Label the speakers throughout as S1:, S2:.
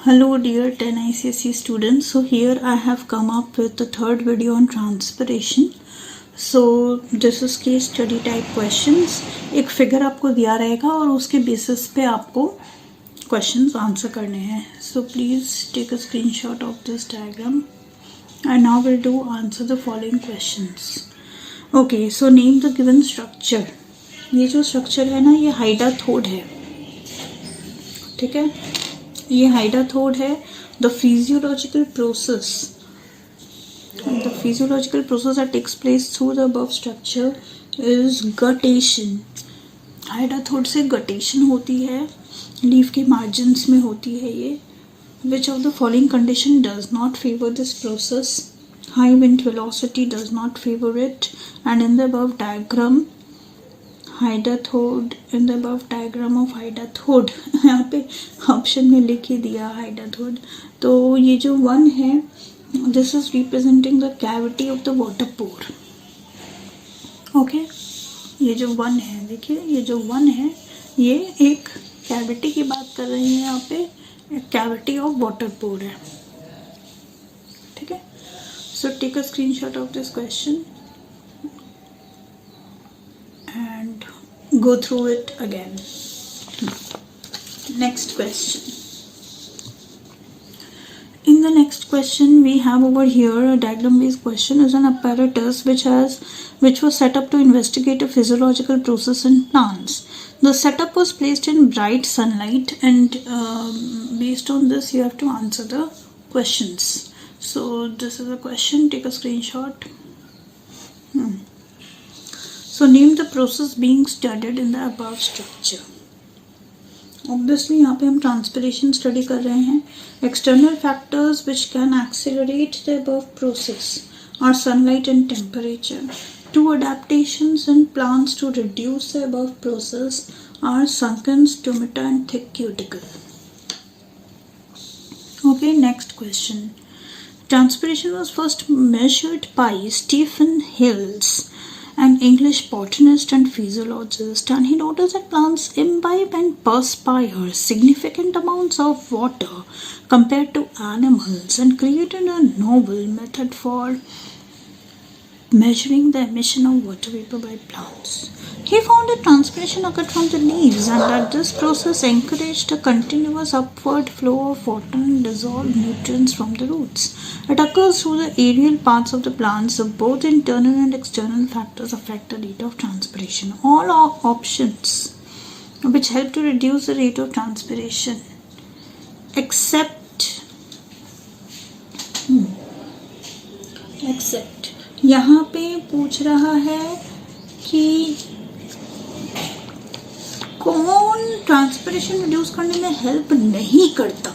S1: Hello dear 10 ICSE students. So here I have come up with the third video on transpiration. So this is case study type questions. एक figure आपको दिया रहेगा और उसके basis पे आपको questions answer करने हैं. So please take a screenshot of this diagram and now we'll do answer the following questions. Okay, so name the given structure. ये जो structure है ना, ये हाइडाथोड है. ठीक है, ये हाइडाथोड है. The physiological process that takes place through the above structure is guttation. Hydathode से गटेशन होती है, लीफ के मार्जिन्स में होती है ये. Which of the following condition does not favor this process? High wind velocity does not favor it. And in the above diagram hydathode, in the above diagram of hydathode, यहाँ पे option में लिख ही दिया hydathode. तो ये जो one है, this is representing the cavity of the water pore. Okay, ये जो वन है, देखिए ये जो वन है, ये एक कैविटी की बात कर रही है. यहाँ पे एक कैविटी ऑफ वाटर पोर है. ठीक है, so take a screenshot of this question and go through it again. Next question. In the next question we have over here a diagram based question. Is an apparatus which was set up to investigate a physiological process in plants. The setup was placed in bright sunlight and based on this you have to answer the questions. So this is a question, take a screenshot. So name the process being studied in the above structure. Obviously यहाँ पे हम transpiration study कर रहे हैं. External factors which can accelerate the above process are sunlight and temperature. Two adaptations in plants to reduce the above process are sunken stomata and thick cuticle. Okay, next question. Transpiration was first measured by Stephen Hills, an English botanist and physiologist, and he noticed that plants imbibe and perspire significant amounts of water compared to animals and created a novel method for measuring the emission of water vapor by plants. He found that transpiration occurred from the leaves and that this process encouraged a continuous upward flow of water and dissolved nutrients from the roots. It occurs through the aerial parts of the plants, so both internal and external factors affect the rate of transpiration. All are options which help to reduce the rate of transpiration except यहाँ पे पूछ रहा है कि कौन transpiration reduce करने में help नहीं करता.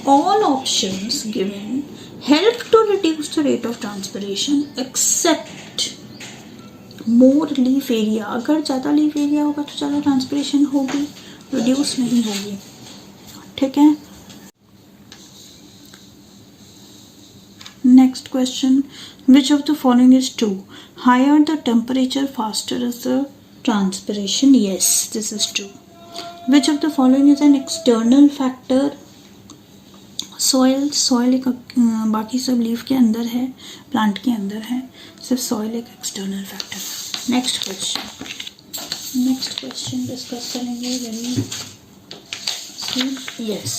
S1: All options given help to reduce the rate of transpiration except more leaf area. अगर ज़्यादा लीफ एरिया होगा तो ज़्यादा ट्रांसपिरेशन होगी, रिड्यूस नहीं होगी. ठीक है, next question. Which of the following is true? Higher the temperature, faster is the transpiration. Yes, this is true. Which of the following is an external factor? Soil एक बाकी सब लीफ के अंदर है, प्लांट के अंदर है, सिर्फ सॉइल एक एक्सटर्नल फैक्टर है. नेक्स्ट क्वेश्चन डिस्कस करेंगे. Yes,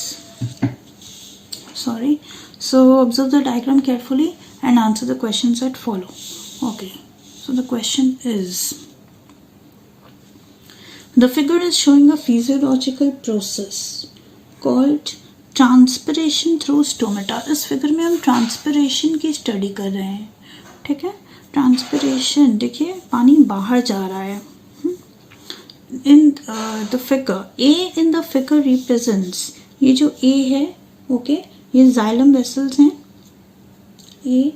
S1: sorry. So observe the diagram carefully and answer the questions that follow. Okay, so the question is, the figure is showing a physiological process called transpiration through stomata. इस figure में हम transpiration की study कर रहे हैं. ठीक है, transpiration देखिए, पानी बाहर जा रहा है. In the figure, A in the figure represents, ये जो A है, ओके, ये जाइलम वेसल्स हैं. ए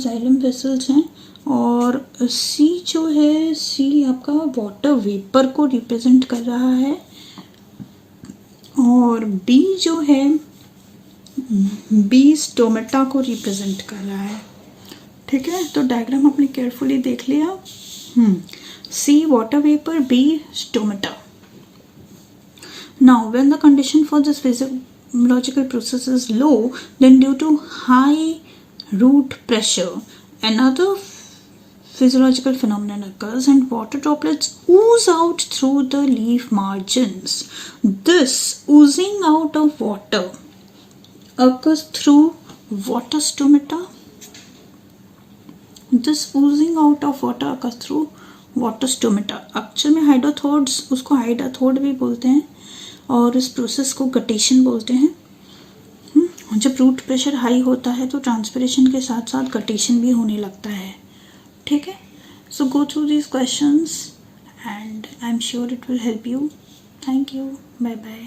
S1: जाइलम वेसल्स हैं और सी जो है, सी आपका वाटर वेपर को रिप्रेजेंट कर रहा है और बी जो है, बी स्टोमेटा को रिप्रेजेंट कर रहा है. ठीक है, तो डायग्राम आपने केयरफुली देख लिया. C water vapour, B stomata. Now when the condition for this physiological process is low, then due to high root pressure, another physiological phenomenon occurs and water droplets ooze out through the leaf margins. This oozing out of water occurs through water stomata. This oozing out of water occurs through water stomata. Actual में हाइड्रोथोड्स, उसको हाइड्रोथोड भी बोलते हैं और इस process को guttation बोलते हैं. जब रूट प्रेशर हाई होता है तो ट्रांसपिरेशन के साथ साथ गटेशन भी होने लगता है. ठीक है. So go through these questions and I am sure it will help you. Thank you. Bye bye.